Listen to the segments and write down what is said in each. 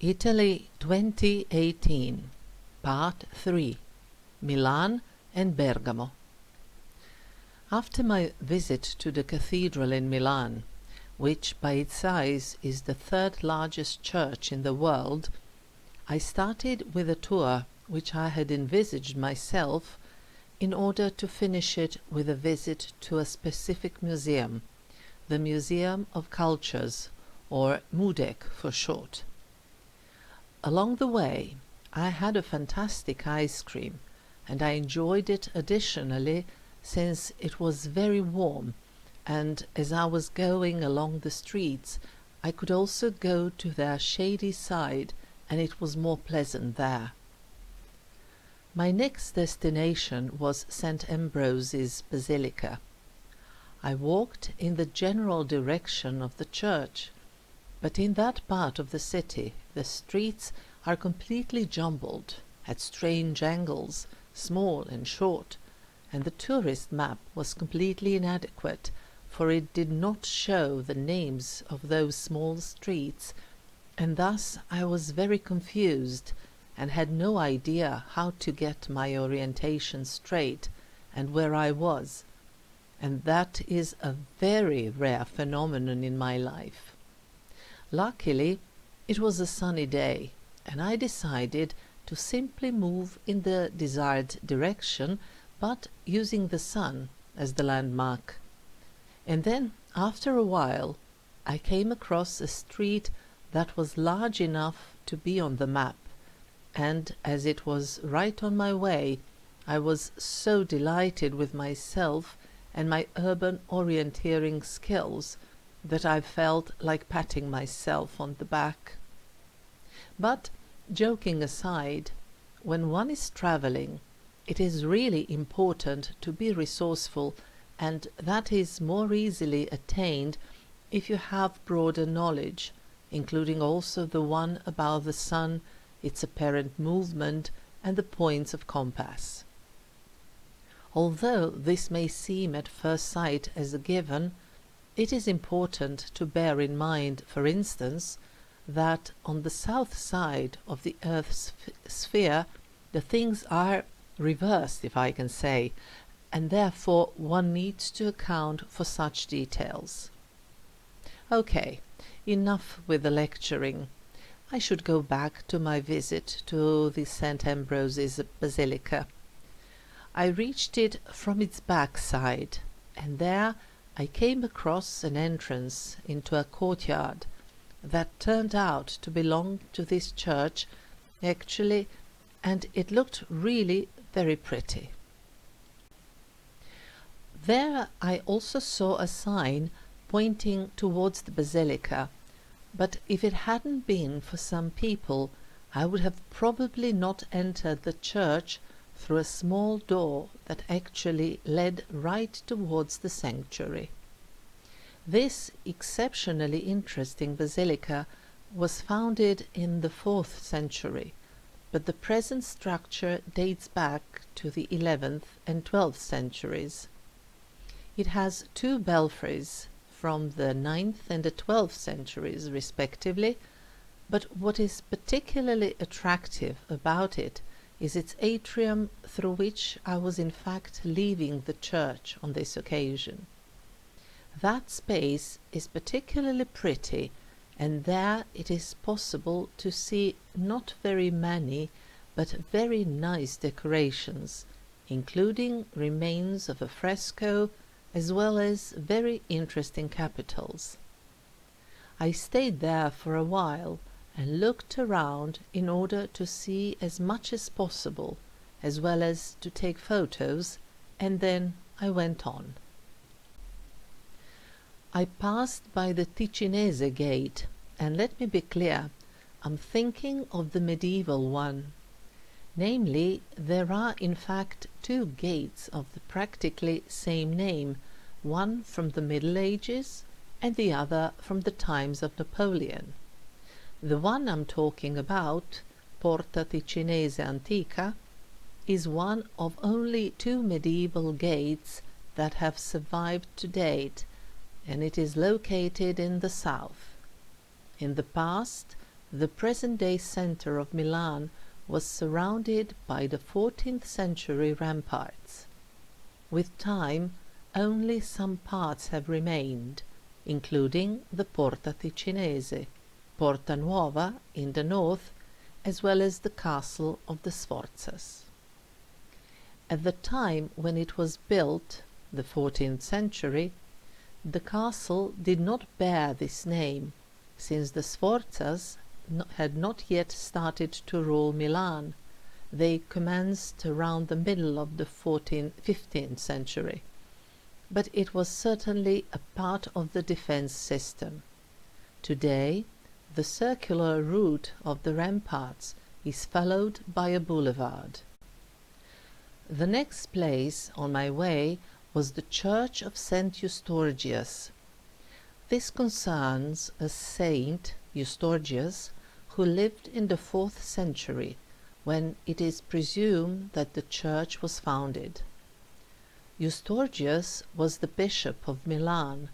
Italy 2018, Part 3, Milan and Bergamo. After my visit to the cathedral in Milan, which by its size is the third largest church in the world, I started with a tour which I had envisaged myself in order to finish it with a visit to a specific museum, the Museum of Cultures, or MUDEC for short. Along the way, I had a fantastic ice cream, and I enjoyed it additionally since it was very warm, and as I was going along the streets, I could also go to their shady side, and it was more pleasant there. My next destination was St. Ambrose's Basilica. I walked in the general direction of the church, but in that part of the city the streets are completely jumbled, at strange angles, small and short, and the tourist map was completely inadequate, for it did not show the names of those small streets, and thus I was very confused and had no idea how to get my orientation straight and where I was, and that is a very rare phenomenon in my life. Luckily, it was a sunny day, and I decided to simply move in the desired direction, but using the sun as the landmark. And then, after a while, I came across a street that was large enough to be on the map, and as it was right on my way, I was so delighted with myself and my urban orienteering skills that I felt like patting myself on the back. But, joking aside, when one is traveling, it is really important to be resourceful, and that is more easily attained if you have broader knowledge, including also the one about the sun, its apparent movement, and the points of compass. Although this may seem at first sight as a given, it is important to bear in mind, for instance, that on the south side of the Earth's sphere the things are reversed, if I can say, and therefore one needs to account for such details. Okay, enough with the lecturing. I should go back to my visit to the St. Ambrose's Basilica. I reached it from its back side, and there I came across an entrance into a courtyard that turned out to belong to this church, actually, and it looked really very pretty. There I also saw a sign pointing towards the basilica, but if it hadn't been for some people, I would have probably not entered the church through a small door that actually led right towards the sanctuary. This exceptionally interesting basilica was founded in the 4th century, but the present structure dates back to the 11th and 12th centuries. It has two belfries from the 9th and the 12th centuries respectively, but what is particularly attractive about it is its atrium, through which I was in fact leaving the church on this occasion. That space is particularly pretty, and there it is possible to see not very many but very nice decorations, including remains of a fresco as well as very interesting capitals. I stayed there for a while and looked around in order to see as much as possible, as well as to take photos, and then I went on. I passed by the Ticinese gate, and let me be clear, I'm thinking of the medieval one. Namely, there are in fact two gates of the practically same name, one from the Middle Ages and the other from the times of Napoleon. The one I'm talking about, Porta Ticinese Antica, is one of only two medieval gates that have survived to date, and it is located in the south. In the past, the present-day center of Milan was surrounded by the 14th century ramparts. With time, only some parts have remained, including the Porta Ticinese, Porta Nuova in the north, as well as the castle of the Sforzas. At the time when it was built, the 14th century, the castle did not bear this name, since the Sforzas had not yet started to rule Milan. They commenced around the middle of the 15th century, but it was certainly a part of the defense system. Today, the circular route of the ramparts is followed by a boulevard. The next place on my way was the Church of St. Eustorgius. This concerns a saint, Eustorgius, who lived in the 4th century, when it is presumed that the church was founded. Eustorgius was the bishop of Milan,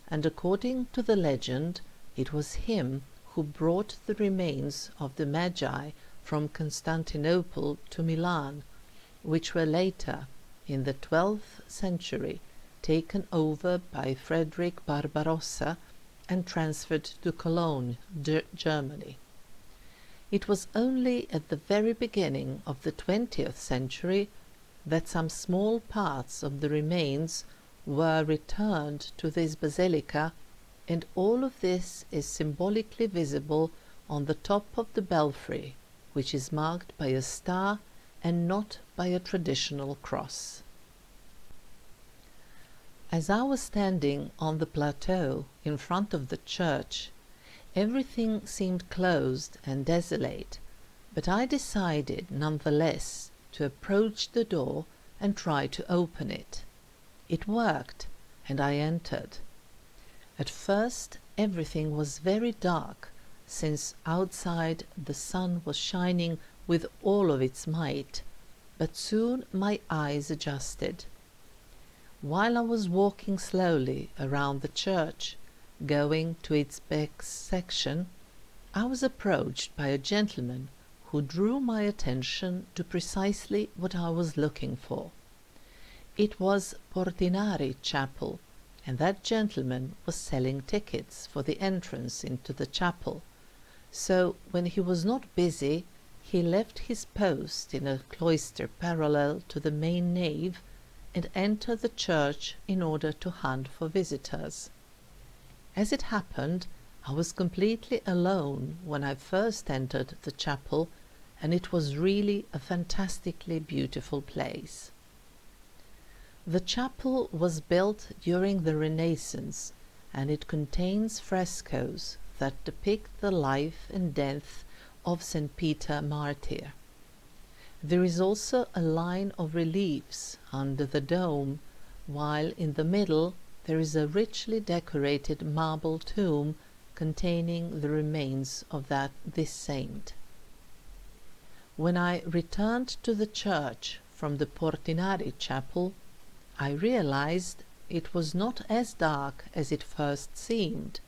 and according to the legend, it was him who brought the remains of the Magi from Constantinople to Milan, which were later, in the 12th century, taken over by Frederick Barbarossa and transferred to Cologne, Germany. It was only at the very beginning of the 20th century that some small parts of the remains were returned to this basilica, and all of this is symbolically visible on the top of the belfry, which is marked by a star and not by a traditional cross. As I was standing on the plateau in front of the church, everything seemed closed and desolate, but I decided nonetheless to approach the door and try to open it. It worked, and I entered. At first everything was very dark, since outside the sun was shining with all of its might, but soon my eyes adjusted. While I was walking slowly around the church, going to its back section, I was approached by a gentleman who drew my attention to precisely what I was looking for. It was Portinari Chapel, and that gentleman was selling tickets for the entrance into the chapel, so when he was not busy, he left his post in a cloister parallel to the main nave and entered the church in order to hunt for visitors. As it happened, I was completely alone when I first entered the chapel, and it was really a fantastically beautiful place. The chapel was built during the Renaissance, and it contains frescoes that depict the life and death of St. Peter Martyr. There is also a line of reliefs under the dome, while in the middle there is a richly decorated marble tomb containing the remains of this saint. When I returned to the church from the Portinari Chapel, I realized it was not as dark as it first seemed,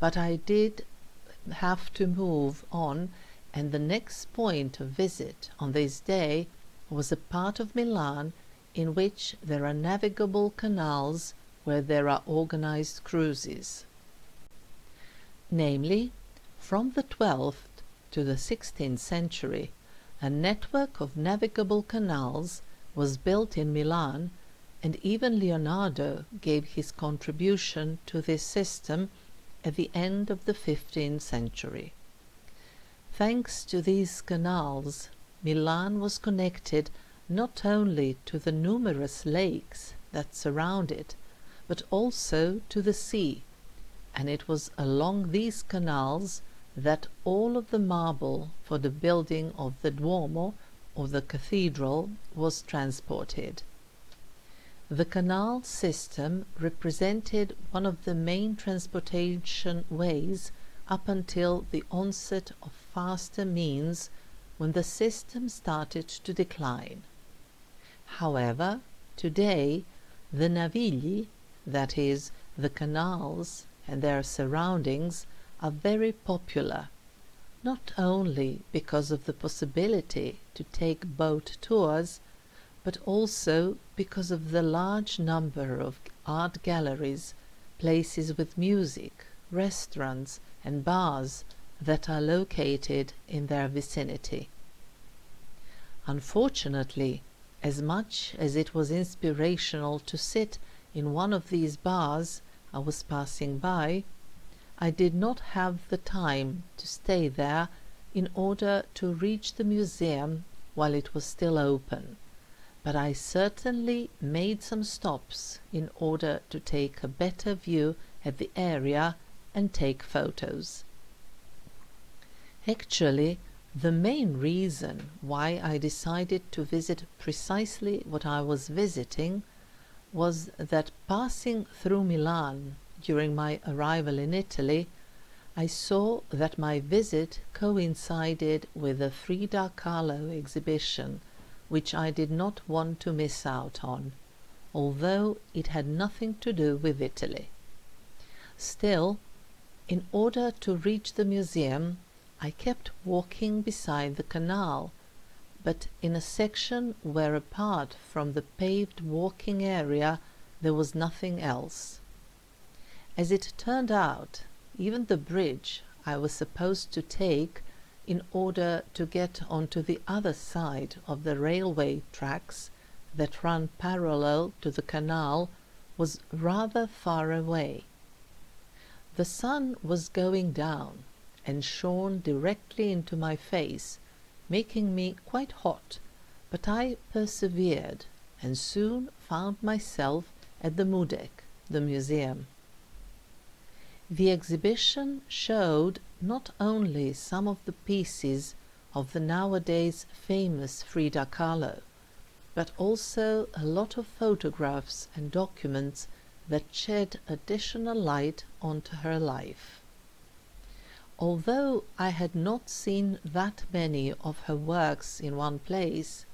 but I did have to move on, and the next point of visit on this day was a part of Milan in which there are navigable canals where there are organized cruises. Namely, from the 12th to the 16th century, a network of navigable canals was built in Milan, and even Leonardo gave his contribution to this system at the end of the 15th century. Thanks to these canals, Milan was connected not only to the numerous lakes that surround it, but also to the sea, and it was along these canals that all of the marble for the building of the Duomo, or the cathedral, was transported. The canal system represented one of the main transportation ways up until the onset of faster means, when the system started to decline. However, today the navigli, that is, the canals and their surroundings, are very popular, not only because of the possibility to take boat tours, but also because of the large number of art galleries, places with music, restaurants and bars that are located in their vicinity. Unfortunately, as much as it was inspirational to sit in one of these bars I was passing by, I did not have the time to stay there in order to reach the museum while it was still open, but I certainly made some stops in order to take a better view at the area and take photos. Actually, the main reason why I decided to visit precisely what I was visiting was that passing through Milan during my arrival in Italy, I saw that my visit coincided with the Frida Kahlo exhibition, which I did not want to miss out on, although it had nothing to do with Italy. Still, in order to reach the museum, I kept walking beside the canal, but in a section where, apart from the paved walking area, there was nothing else. As it turned out, even the bridge I was supposed to take in order to get onto the other side of the railway tracks that run parallel to the canal was rather far away. The sun was going down and shone directly into my face, making me quite hot, but I persevered and soon found myself at the Mudec, the museum. The exhibition showed not only some of the pieces of the nowadays famous Frida Kahlo, but also a lot of photographs and documents that shed additional light onto her life. Although I had not seen that many of her works in one place,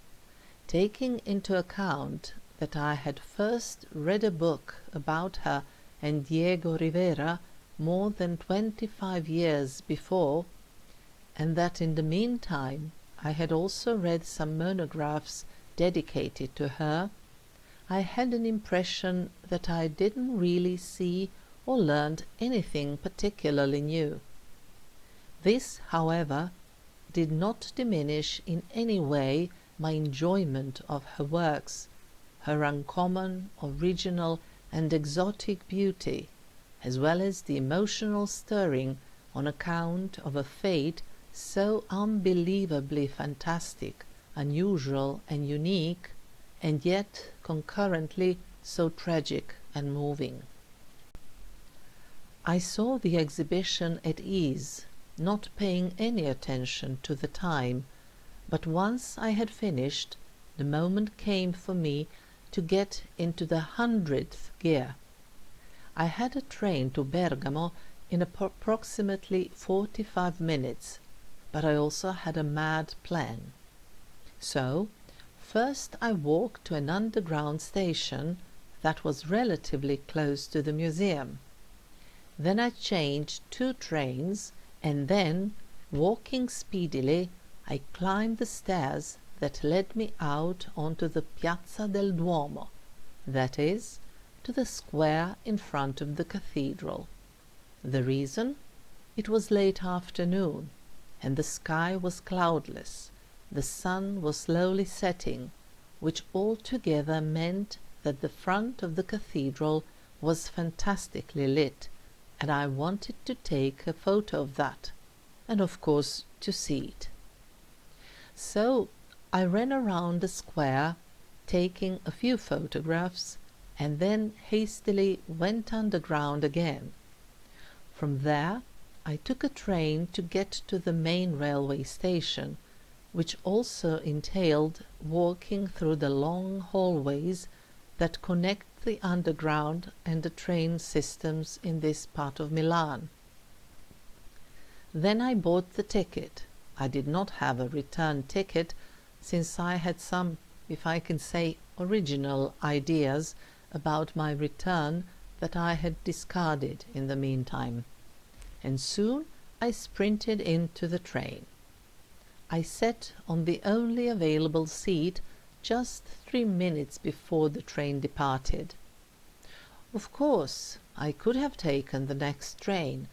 taking into account that I had first read a book about her and Diego Rivera more than 25 years before, and that in the meantime I had also read some monographs dedicated to her, I had an impression that I didn't really see or learned anything particularly new. This, however, did not diminish in any way my enjoyment of her works, her uncommon, original and exotic beauty, as well as the emotional stirring on account of a fate so unbelievably fantastic, unusual and unique, and yet concurrently so tragic and moving. I saw the exhibition at ease, not paying any attention to the time, but once I had finished, the moment came for me to get into the 100th gear. I had a train to Bergamo in approximately 45 minutes, but I also had a mad plan. So, first I walked to an underground station that was relatively close to the museum. Then I changed 2 trains, and then, walking speedily, I climbed the stairs that led me out onto the Piazza del Duomo, that is, to the square in front of the cathedral. The reason? It was late afternoon, and the sky was cloudless. The sun was slowly setting, which altogether meant that the front of the cathedral was fantastically lit, and I wanted to take a photo of that, and of course to see it. So I ran around the square, taking a few photographs, and then hastily went underground again. From there I took a train to get to the main railway station, which also entailed walking through the long hallways that connect the underground and the train systems in this part of Milan. Then I bought the ticket. I did not have a return ticket, since I had some, if I can say, original ideas about my return that I had discarded in the meantime. And soon I sprinted into the train. I sat on the only available seat just 3 minutes before the train departed. Of course, I could have taken the next train,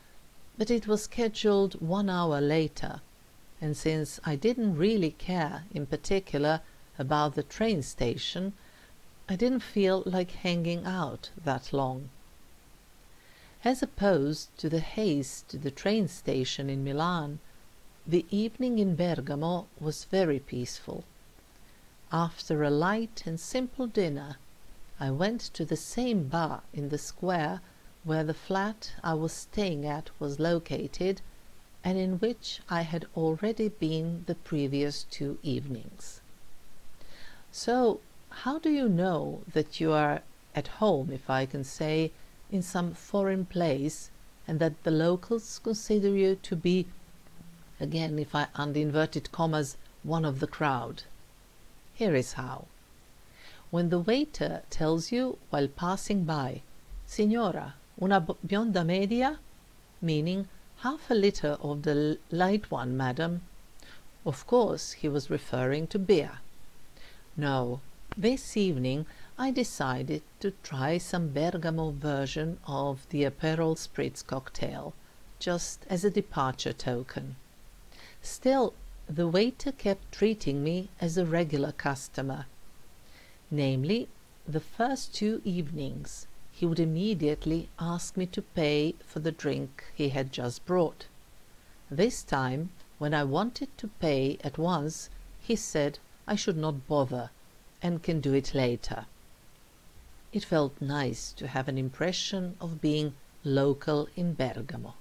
but it was scheduled 1 hour later, and since I didn't really care in particular about the train station, I didn't feel like hanging out that long. As opposed to the haste to the train station in Milan, the evening in Bergamo was very peaceful. After a light and simple dinner, I went to the same bar in the square where the flat I was staying at was located, and in which I had already been the previous 2 evenings. So, how do you know that you are at home, if I can say, in some foreign place, and that the locals consider you to be, again, if I under inverted commas, one of the crowd? Here is how. When the waiter tells you while passing by, "Signora, una bionda media?" meaning half a liter of the light one, madam, of course he was referring to beer. No, this evening I decided to try some Bergamo version of the Aperol Spritz cocktail, just as a departure token. Still, the waiter kept treating me as a regular customer. Namely, the first 2 evenings he would immediately ask me to pay for the drink he had just brought. This time, when I wanted to pay at once, he said I should not bother and can do it later. It felt nice to have an impression of being local in Bergamo.